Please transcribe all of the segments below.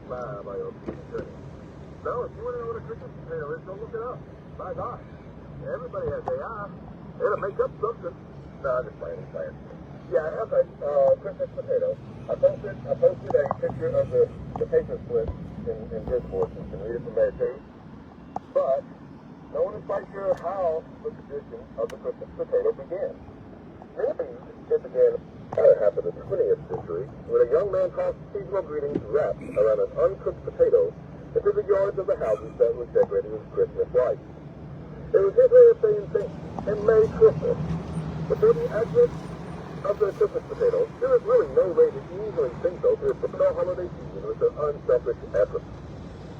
Five by your attorney. So, if you want to know what a cricket potato is, go look it up. My gosh. Everybody has AI. It'll make up something. No, I'm just playing. Yeah, okay. Christmas potato. I posted a picture of the paper split in Discord. You can read it from there too. But no one is quite sure how the tradition of the Christmas potato began. Maybe it began half of the 20th century when a young man tossed seasonal greetings wrapped around an uncooked potato into the yards of the houses that were decorated with Christmas lights. It was his way of saying thanks and Merry Christmas. Before the advent of the Christmas potato, there was really no way to easily think so to the holiday season with an unselfish effort.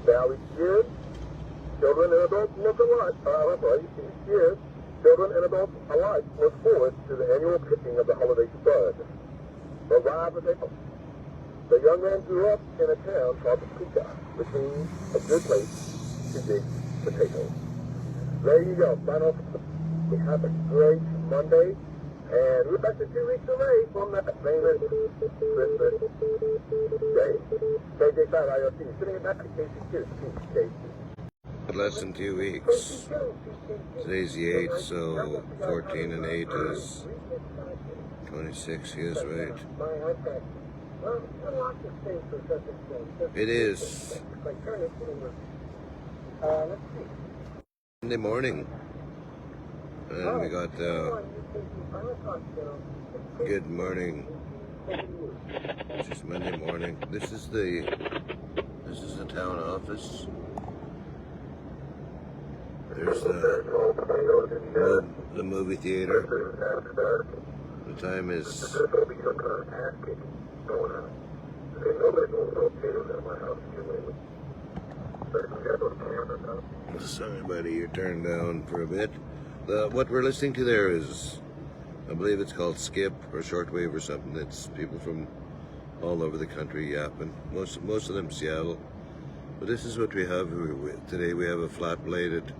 Now each year, children and adults alike look forward to the annual picking of the holiday bud. The live potato. The young man grew up in a town called Topeka, which means a good place to dig potatoes. There you go. Final. We have a great Monday, and we're back to 2 weeks away from that famous Christmas day. KJ5 IoT, sitting back at KC2. KC. Less than 2 weeks. Today's the 8th, so 14 and 8 is 26. He is right. It is Monday morning, and we got good morning. It's just Monday morning. This is the town office. There's the movie theater. The time is sorry buddy, you're turned down for a bit. What we're listening to there is, I believe it's called Skip or Shortwave or something. It's people from all over the country yapping. Most of them Seattle. But this is what we have today. We have a flat-bladed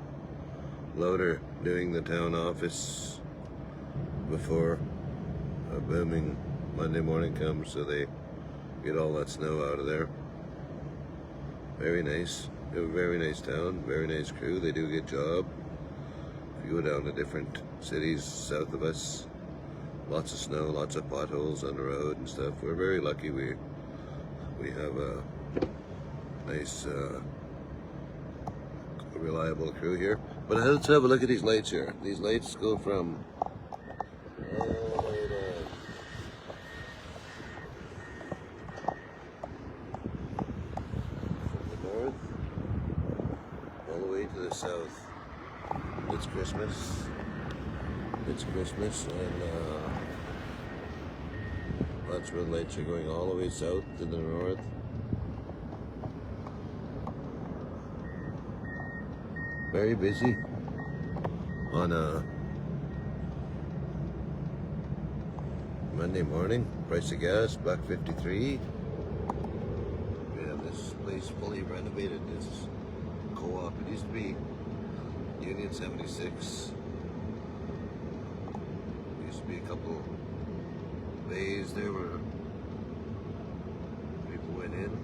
loader doing the town office before a booming Monday morning comes, so they get all that snow out of there. Very nice. We have a very nice town, very nice crew. They do a good job. If you go down to different cities south of us, lots of snow, lots of potholes on the road and stuff. We're very lucky. We have a nice reliable crew here. But let's have a look at these lights here. These lights go from all the way down. From the north all the way to the south. It's Christmas. It's Christmas, and that's where the lights are going all the way south to the north. Very busy on a Monday morning. Price of gas, $1.53. We have this place fully renovated. This co-op. It used to be Union 76. There used to be a couple bays there where people went in.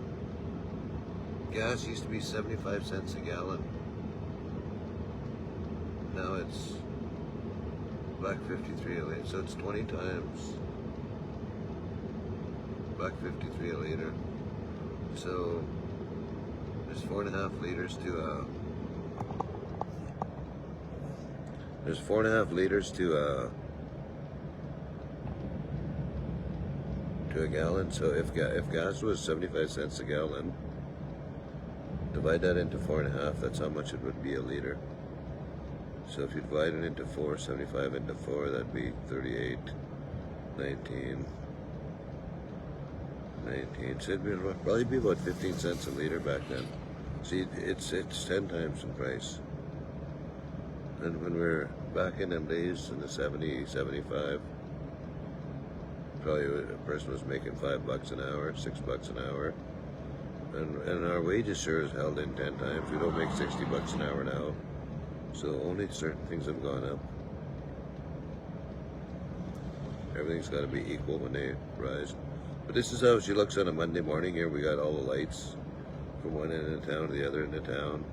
Gas used to be 75 cents a gallon. Now it's $1.53 a liter, so it's 20 times $1.53 a liter. So there's 4.5 liters to there's 4.5 liters to a gallon. So if gas was 75 cents a gallon, divide that into 4.5. That's how much it would be a liter. So if you divide it into 4, 75 into 4, that'd be 38, 19, 19. So it'd probably be about 15 cents a liter back then. See, it's 10 times in price. And when we're back in them days in the 70, 75, probably a person was making $5 an hour, $6 an hour. And our wages sure is held in 10 times. We don't make $60 an hour now. So only certain things have gone up. Everything's got to be equal when they rise. But this is how she looks on a Monday morning. Here we got all the lights from one end of town to the other end of town.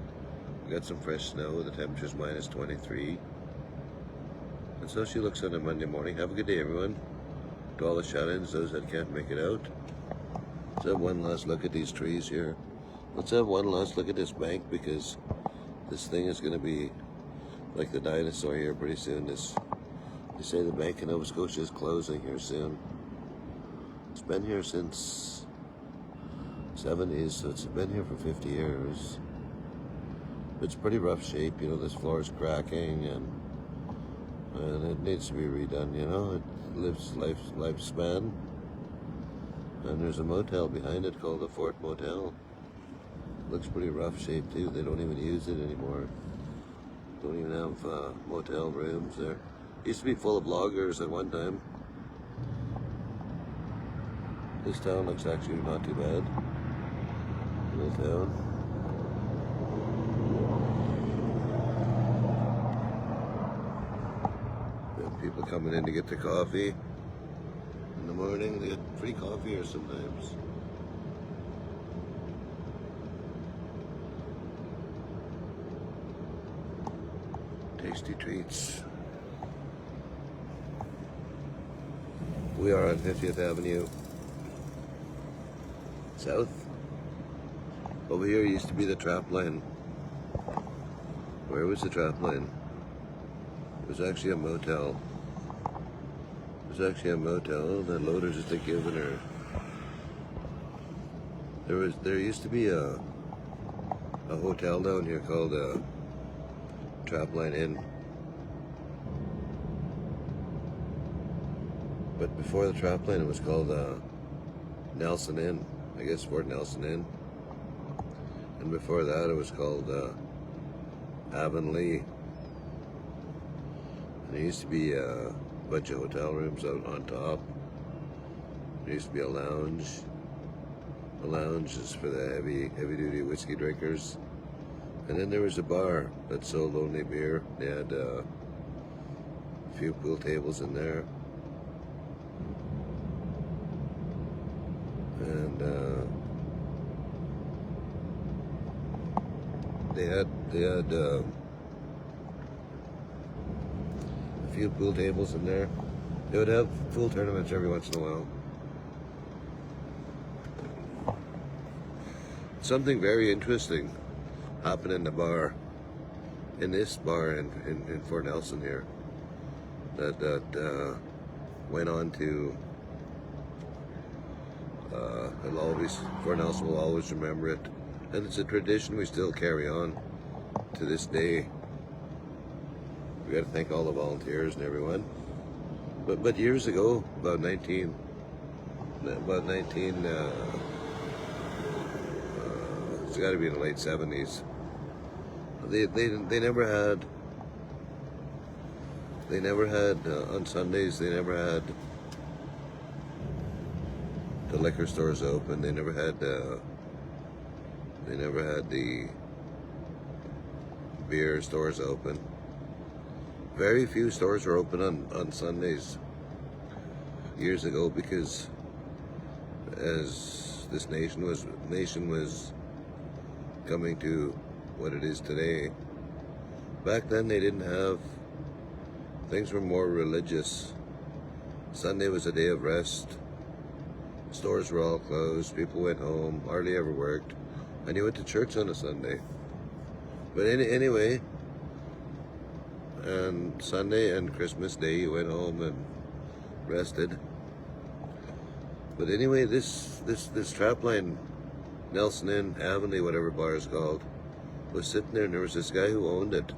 We got some fresh snow. The temperature's minus 23. And so she looks on a Monday morning. Have a good day, everyone. To all the shut-ins, those that can't make it out. Let's have one last look at these trees here. Let's have one last look at this bank, because this thing is going to be like the dinosaur here pretty soon. They say the Bank of Nova Scotia is closing here soon. It's been here since 70s, so it's been here for 50 years. It's pretty rough shape, you know, this floor is cracking and it needs to be redone, you know. It lives lifespan. And there's a motel behind it called the Fort Motel. Looks pretty rough shape too. They don't even use it anymore. Don't even have motel rooms there. Used to be full of loggers at one time. This town looks actually not too bad. Little town. We have people coming in to get their coffee in the morning. They get free coffee here sometimes. Tasty treats. We are on 50th Avenue South. Over here used to be the trap line. Where was the trap line? It was actually a motel. It was actually a motel. The loaders just had given her. There used to be a hotel down here called Trapline Inn. But before the Trapline, it was called Nelson Inn. I guess Fort Nelson Inn. And before that, it was called Avonlea. And there used to be a bunch of hotel rooms out on top. There used to be a lounge. The lounge is for the heavy-duty whiskey drinkers. And then there was a bar that sold only beer. They had a few pool tables in there. And they had a few pool tables in there. They would have pool tournaments every once in a while. Something very interesting happened in the bar, in this bar in Fort Nelson here, that went on to. Fort Nelson will always remember it, and it's a tradition we still carry on to this day. We got to thank all the volunteers and everyone. But years ago, about 19. It's got to be in the late 70s. They never had on Sundays. They never had the liquor stores open. They never had the beer stores open. Very few stores were open on Sundays years ago, because as this nation was coming to what it is today, back then they didn't have, things were more religious. Sunday was a day of rest. Stores were all closed, people went home, hardly ever worked, and you went to church on a Sunday. But anyway, and Sunday and Christmas Day you went home and rested. But anyway, this Trapline, Nelson Inn, Avonlea, whatever bar is called, was sitting there, and there was this guy who owned it.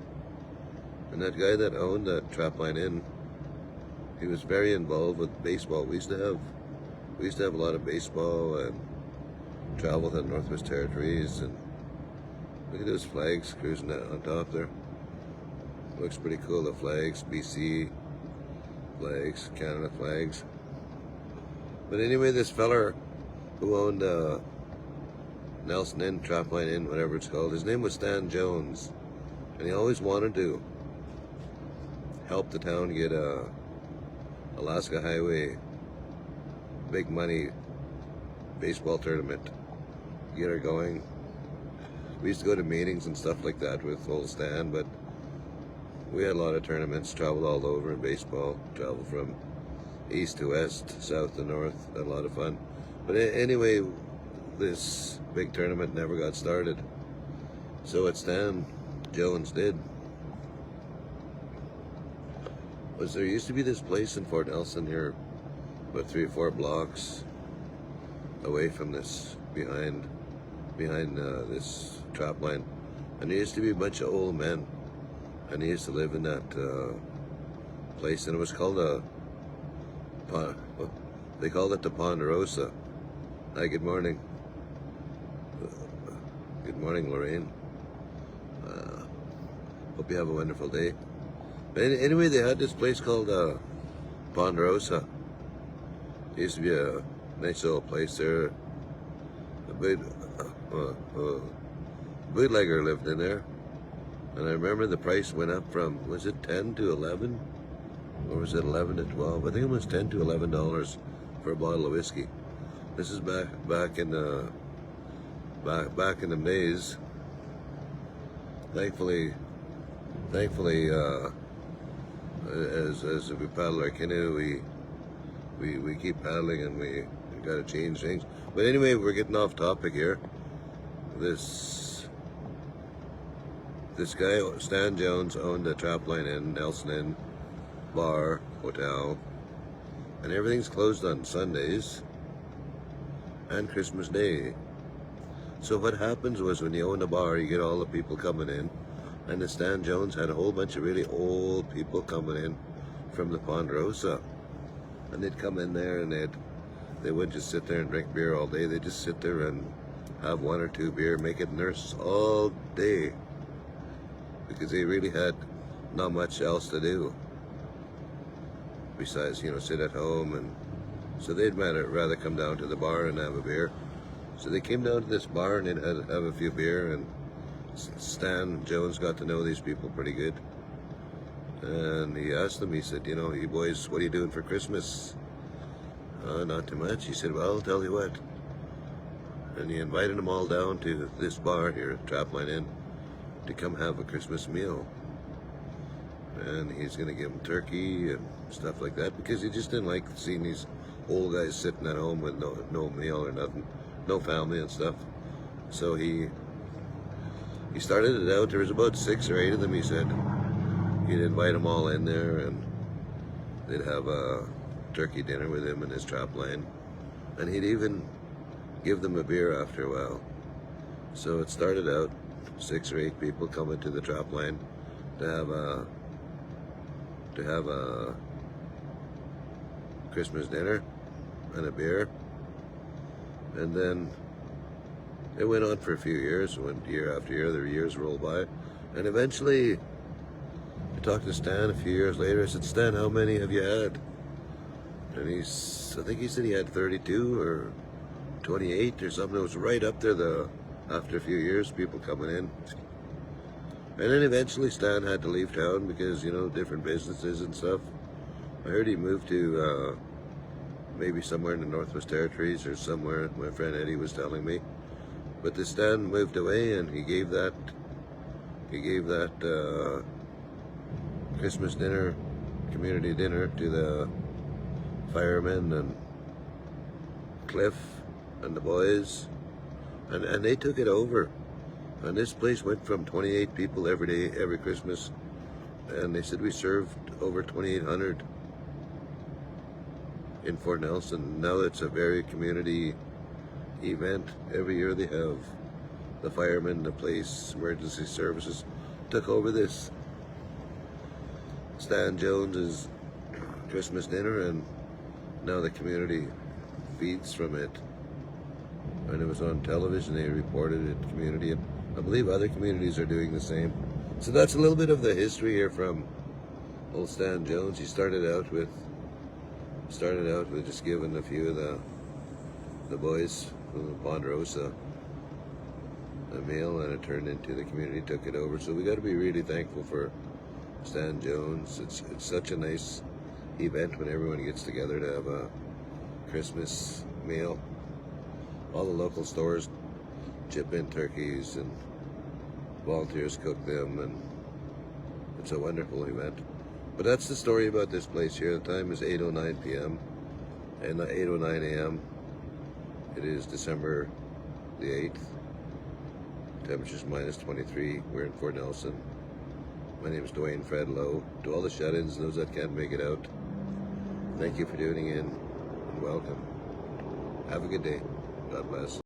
And that guy that owned that Trapline Inn, he was very involved with baseball. We used to have we used to have a lot of baseball and travel to the Northwest Territories, and look at those flags cruising on top there. Looks pretty cool, the flags, BC flags, Canada flags. But anyway, this feller who owned Nelson Inn, Trapline Inn, whatever it's called, his name was Stan Jones, and he always wanted to help the town get a Alaska Highway big money baseball tournament, get her going. We used to go to meetings and stuff like that with old Stan, but we had a lot of tournaments, traveled all over in baseball, traveled from east to west, south to north, had a lot of fun. But anyway, this big tournament never got started. So what Stan Jones did was, there used to be this place in Fort Nelson here, about 3 or 4 blocks away from this, behind this trap line, and there used to be a bunch of old men, and they used to live in that place, and it was called they called it the Ponderosa. Hi, good morning. Good morning, Lorraine. Hope you have a wonderful day. But anyway, they had this place called Ponderosa. It used to be a nice little place there. A bootlegger lived in there. And I remember the price went up from, was it 10 to 11? Or was it 11 to 12? I think it was 10 to $11 for a bottle of whiskey. This is back in the maze. Thankfully, as we paddle our canoe, we keep paddling, and we got to change things. But anyway, we're getting off topic here. This guy, Stan Jones, owned a Trapline Inn, Nelson Inn, bar, hotel, and everything's closed on Sundays and Christmas Day. So what happens was, when you own a bar, you get all the people coming in, and the Stan Jones had a whole bunch of really old people coming in from the Ponderosa, and they'd come in there, and they wouldn't just sit there and drink beer all day. They'd just sit there and have 1 or 2 beer, make it nurses all day, because they really had not much else to do besides, sit at home. And so they'd rather come down to the bar and have a beer. So they came down to this bar and they'd have a few beer, and Stan Jones got to know these people pretty good. And he asked them, he said, you boys, what are you doing for Christmas? Not too much. He said, well, I'll tell you what. And he invited them all down to this bar here at Trapline Inn to come have a Christmas meal. And he's going to give them turkey and stuff like that, because he just didn't like seeing these old guys sitting at home with no meal or nothing, no family and stuff. So he started it out. There was about 6 or 8 of them, he said. He'd invite them all in there, and they'd have a turkey dinner with him in his trap line, and he'd even give them a beer after a while. So it started out 6 or 8 people coming to the trap line to have a Christmas dinner and a beer, and then it went on for a few years. Went year after year. The years rolled by, and eventually I talked to Stan a few years later. I said, Stan, how many have you had? And I think he said he had 32 or 28 or something. It was right up there, after a few years, people coming in. And then eventually Stan had to leave town because, different businesses and stuff. I heard he moved to maybe somewhere in the Northwest Territories or somewhere, my friend Eddie was telling me. But the Stan moved away, and he gave that Christmas dinner, community dinner, to the firemen and Cliff and the boys, and they took it over. And this place went from 28 people every day, every Christmas, and they said we served over 2,800 in Fort Nelson. Now it's a very community event. Every year they have the firemen, the police, emergency services took over this Stan Jones's Christmas dinner, and now the community feeds from it. And it was on television, they reported it, community, and I believe other communities are doing the same. So that's a little bit of the history here from old Stan Jones. He started out with just giving a few of the boys from the Ponderosa a meal, and it turned into the community took it over. So we got to be really thankful for Stan Jones. It's such a nice event when everyone gets together to have a Christmas meal. All the local stores chip in turkeys and volunteers cook them, and it's a wonderful event. But that's the story about this place here. The time is 8:09 p.m. and 8:09 a.m. It is December the 8th. Temperature's minus 23. We're in Fort Nelson. My name is Dwayne Fred Lowe. To all the shut-ins, those that can't make it out, thank you for tuning in and welcome. Have a good day. God bless.